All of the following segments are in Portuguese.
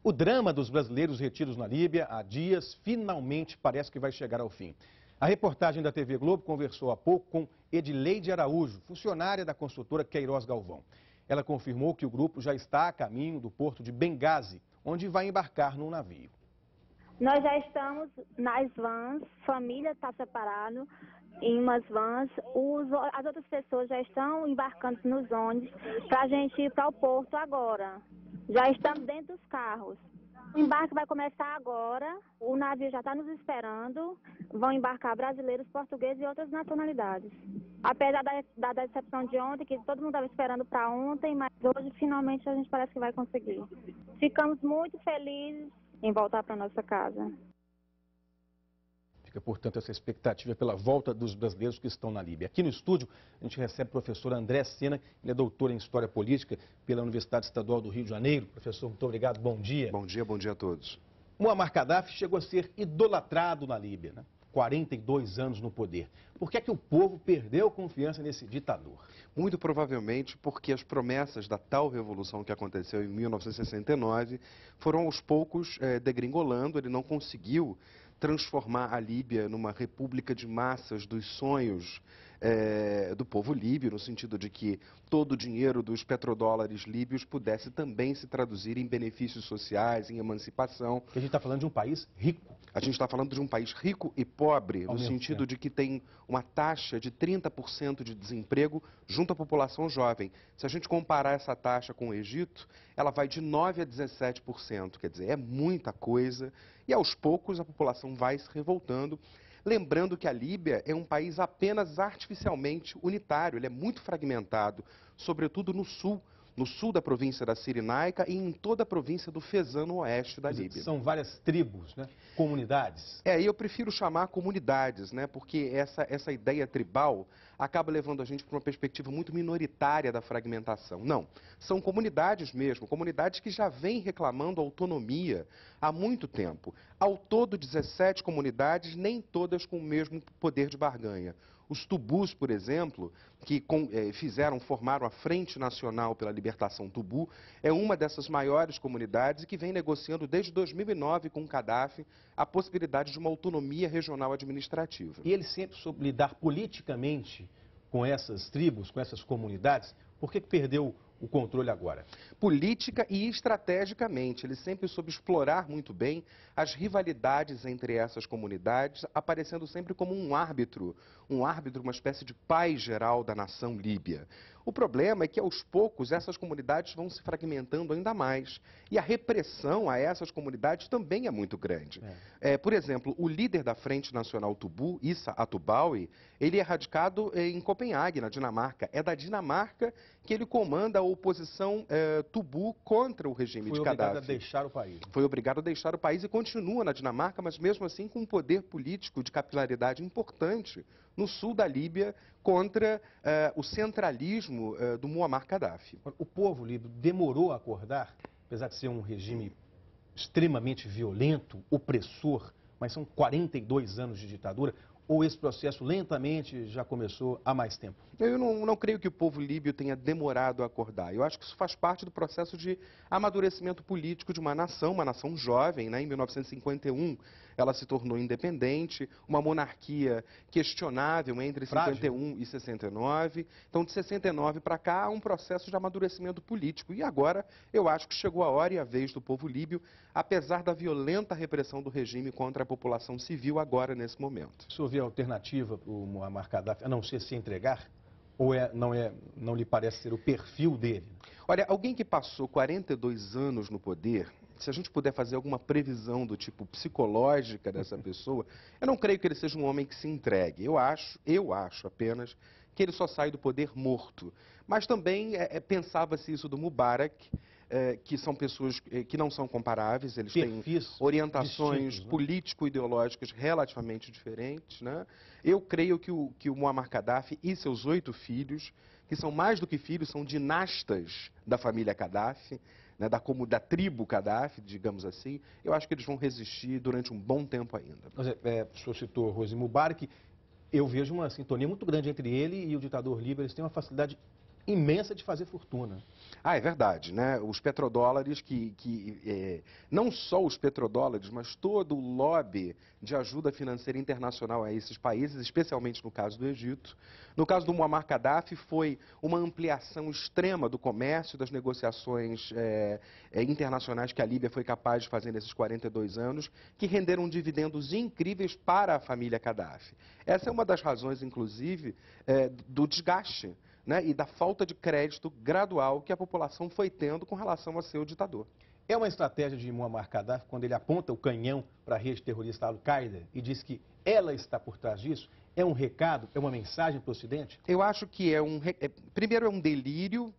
O drama dos brasileiros retidos na Líbia há dias finalmente parece que vai chegar ao fim. A reportagem da TV Globo conversou há pouco com Edileide Araújo, funcionária da construtora Queiroz Galvão. Ela confirmou que o grupo já está a caminho do porto de Benghazi, onde vai embarcar num navio. Nós já estamos nas vans, família está separada em umas vans, as outras pessoas já estão embarcando nos ônibus para a gente ir para o porto agora. Já estamos dentro dos carros. O embarque vai começar agora, o navio já está nos esperando, vão embarcar brasileiros, portugueses e outras nacionalidades. Apesar da decepção de ontem, que todo mundo estava esperando para ontem, mas hoje finalmente a gente parece que vai conseguir. Ficamos muito felizes em voltar para nossa casa. Fica, portanto, essa expectativa pela volta dos brasileiros que estão na Líbia. Aqui no estúdio, a gente recebe o professor André Sena, ele é doutor em História Política pela Universidade Estadual do Rio de Janeiro. Professor, muito obrigado, bom dia. Bom dia a todos. Muammar Gaddafi chegou a ser idolatrado na Líbia, né? 42 anos no poder. Por que é que o povo perdeu confiança nesse ditador? Muito provavelmente porque as promessas da tal revolução que aconteceu em 1969 foram aos poucos degringolando. Ele não conseguiu transformar a Líbia numa república de massas dos sonhos do povo líbio, no sentido de que todo o dinheiro dos petrodólares líbios pudesse também se traduzir em benefícios sociais, em emancipação. Porque a gente está falando de um país rico. A gente está falando de um país rico e pobre, no sentido de que tem uma taxa de 30% de desemprego junto à população jovem. Se a gente comparar essa taxa com o Egito, ela vai de 9% a 17%, quer dizer, é muita coisa. E aos poucos a população vai se revoltando. Lembrando que a Líbia é um país apenas artificialmente unitário, ele é muito fragmentado, sobretudo no sul da província da Cirenaica e em toda a província do Fezzan, no oeste da Líbia. São várias tribos, né? Comunidades. E eu prefiro chamar comunidades, né? Porque essa ideia tribal acaba levando a gente para uma perspectiva muito minoritária da fragmentação. Não, são comunidades mesmo, comunidades que já vêm reclamando autonomia há muito tempo. Ao todo, 17 comunidades, nem todas com o mesmo poder de barganha. Os Tubus, por exemplo, que formaram a Frente Nacional pela Libertação Tubu, é uma dessas maiores comunidades e que vem negociando desde 2009 com o Gaddafi a possibilidade de uma autonomia regional administrativa. E ele sempre soube lidar politicamente com essas tribos, com essas comunidades. Por que perdeu o controle agora? Política e estrategicamente. Ele sempre soube explorar muito bem as rivalidades entre essas comunidades, aparecendo sempre como um árbitro, uma espécie de pai geral da nação líbia. O problema é que, aos poucos, essas comunidades vão se fragmentando ainda mais. E a repressão a essas comunidades também é muito grande. Por exemplo, o líder da Frente Nacional Tubu, Issa Atubawi, ele é radicado em Copenhague, na Dinamarca. É da Dinamarca que ele comanda a oposição Tubu contra o regime de Gaddafi. Foi obrigado a deixar o país. Foi obrigado a deixar o país e continua na Dinamarca, mas mesmo assim com um poder político de capilaridade importante no sul da Líbia contra o centralismo do Muammar Gaddafi. O povo líbio demorou a acordar, apesar de ser um regime extremamente violento, opressor, mas são 42 anos de ditadura. Ou esse processo lentamente já começou há mais tempo? Eu não creio que o povo líbio tenha demorado a acordar. Eu acho que isso faz parte do processo de amadurecimento político de uma nação jovem, né? Em 1951 ela se tornou independente, uma monarquia questionável entre 51 e 69. Então, de 69 para cá, há um processo de amadurecimento político. E agora, eu acho que chegou a hora e a vez do povo líbio, apesar da violenta repressão do regime contra a população civil agora, nesse momento. O senhor vê alternativa para o Muammar Gaddafi, a não ser se entregar? Ou não lhe parece ser o perfil dele? Olha, alguém que passou 42 anos no poder, se a gente puder fazer alguma previsão do tipo psicológica dessa pessoa, eu não creio que ele seja um homem que se entregue. Eu acho apenas que ele só sai do poder morto. Mas também pensava-se isso do Mubarak, que são pessoas que não são comparáveis, eles têm orientações político-ideológicas relativamente diferentes, né? Eu creio que o Muammar Gaddafi e seus 8 filhos, que são mais do que filhos, são dinastas da família Gaddafi, né, da tribo Gaddafi, digamos assim, eu acho que eles vão resistir durante um bom tempo ainda. O senhor citou Hosni Mubarak, eu vejo uma sintonia muito grande entre ele e o ditador líbio, eles têm uma facilidade imensa de fazer fortuna. Ah, é verdade, né? Os petrodólares não só os petrodólares, mas todo o lobby de ajuda financeira internacional a esses países, especialmente no caso do Egito. No caso do Muammar Gaddafi, foi uma ampliação extrema do comércio, das negociações internacionais que a Líbia foi capaz de fazer nesses 42 anos, que renderam dividendos incríveis para a família Gaddafi. Essa é uma das razões, inclusive, do desgaste, né, e da falta de crédito gradual que a população foi tendo com relação a seu ditador. É uma estratégia de Muammar Gaddafi quando ele aponta o canhão para a rede terrorista Al-Qaeda e diz que ela está por trás disso? É um recado, é uma mensagem para o Ocidente? Eu acho que primeiro é um delírio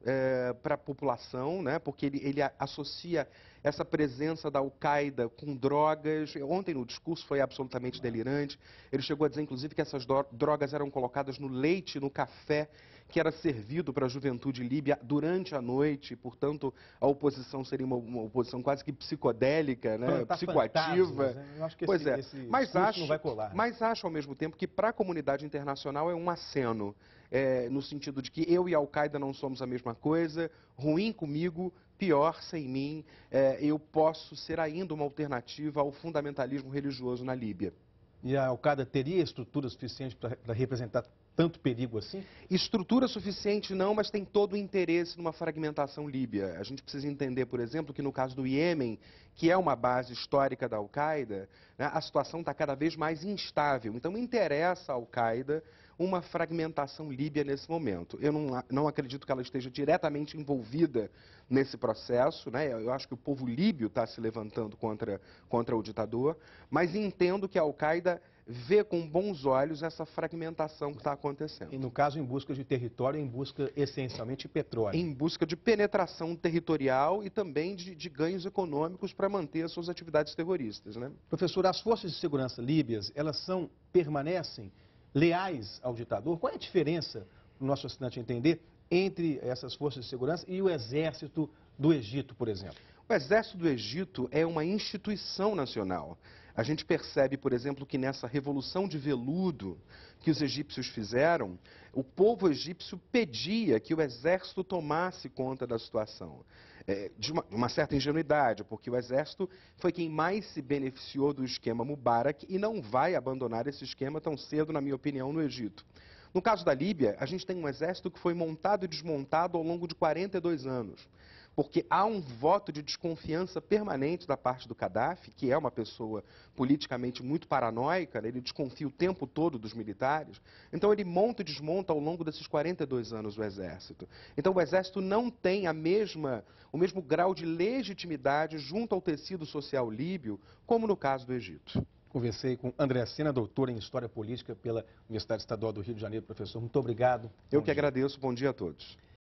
para a população, né, porque ele associa essa presença da Al-Qaeda com drogas. Ontem no discurso foi absolutamente delirante. Ele chegou a dizer, inclusive, que essas drogas eram colocadas no leite, no café, que era servido para a juventude líbia durante a noite. Portanto, a oposição seria uma oposição quase que psicodélica, né, psicoativa. Né? Eu acho que pois esse discurso não vai colar. Mas acho, ao mesmo tempo, que para a comunidade internacional é um aceno. No sentido de que eu e a Al-Qaeda não somos a mesma coisa, ruim comigo, pior sem mim, eu posso ser ainda uma alternativa ao fundamentalismo religioso na Líbia. E a Al-Qaeda teria estrutura suficiente para representar tanto perigo assim? Estrutura suficiente não, mas tem todo o interesse numa fragmentação líbia. A gente precisa entender, por exemplo, que no caso do Iêmen, que é uma base histórica da Al-Qaeda, né, a situação está cada vez mais instável. Então interessa à Al-Qaeda uma fragmentação líbia nesse momento. Eu não acredito que ela esteja diretamente envolvida nesse processo, né? Eu acho que o povo líbio está se levantando contra o ditador, mas entendo que a Al-Qaeda vê com bons olhos essa fragmentação que está acontecendo. E no caso, em busca de território, em busca essencialmente de petróleo. Em busca de penetração territorial e também de ganhos econômicos para manter as suas atividades terroristas, né? Professor, as forças de segurança líbias, permanecem leais ao ditador? Qual é a diferença, para o nosso assinante entender, entre essas forças de segurança e o exército do Egito, por exemplo? O exército do Egito é uma instituição nacional. A gente percebe, por exemplo, que nessa revolução de veludo que os egípcios fizeram, o povo egípcio pedia que o exército tomasse conta da situação. De uma certa ingenuidade, porque o exército foi quem mais se beneficiou do esquema Mubarak e não vai abandonar esse esquema tão cedo, na minha opinião, no Egito. No caso da Líbia, a gente tem um exército que foi montado e desmontado ao longo de 42 anos. Porque há um voto de desconfiança permanente da parte do Gaddafi, que é uma pessoa politicamente muito paranoica, né? Ele desconfia o tempo todo dos militares. Então ele monta e desmonta ao longo desses 42 anos o exército. Então o exército não tem o mesmo grau de legitimidade junto ao tecido social líbio, como no caso do Egito. Conversei com André Sena, doutor em História Política pela Universidade Estadual do Rio de Janeiro. Professor, muito obrigado. Eu que agradeço. Bom dia a todos.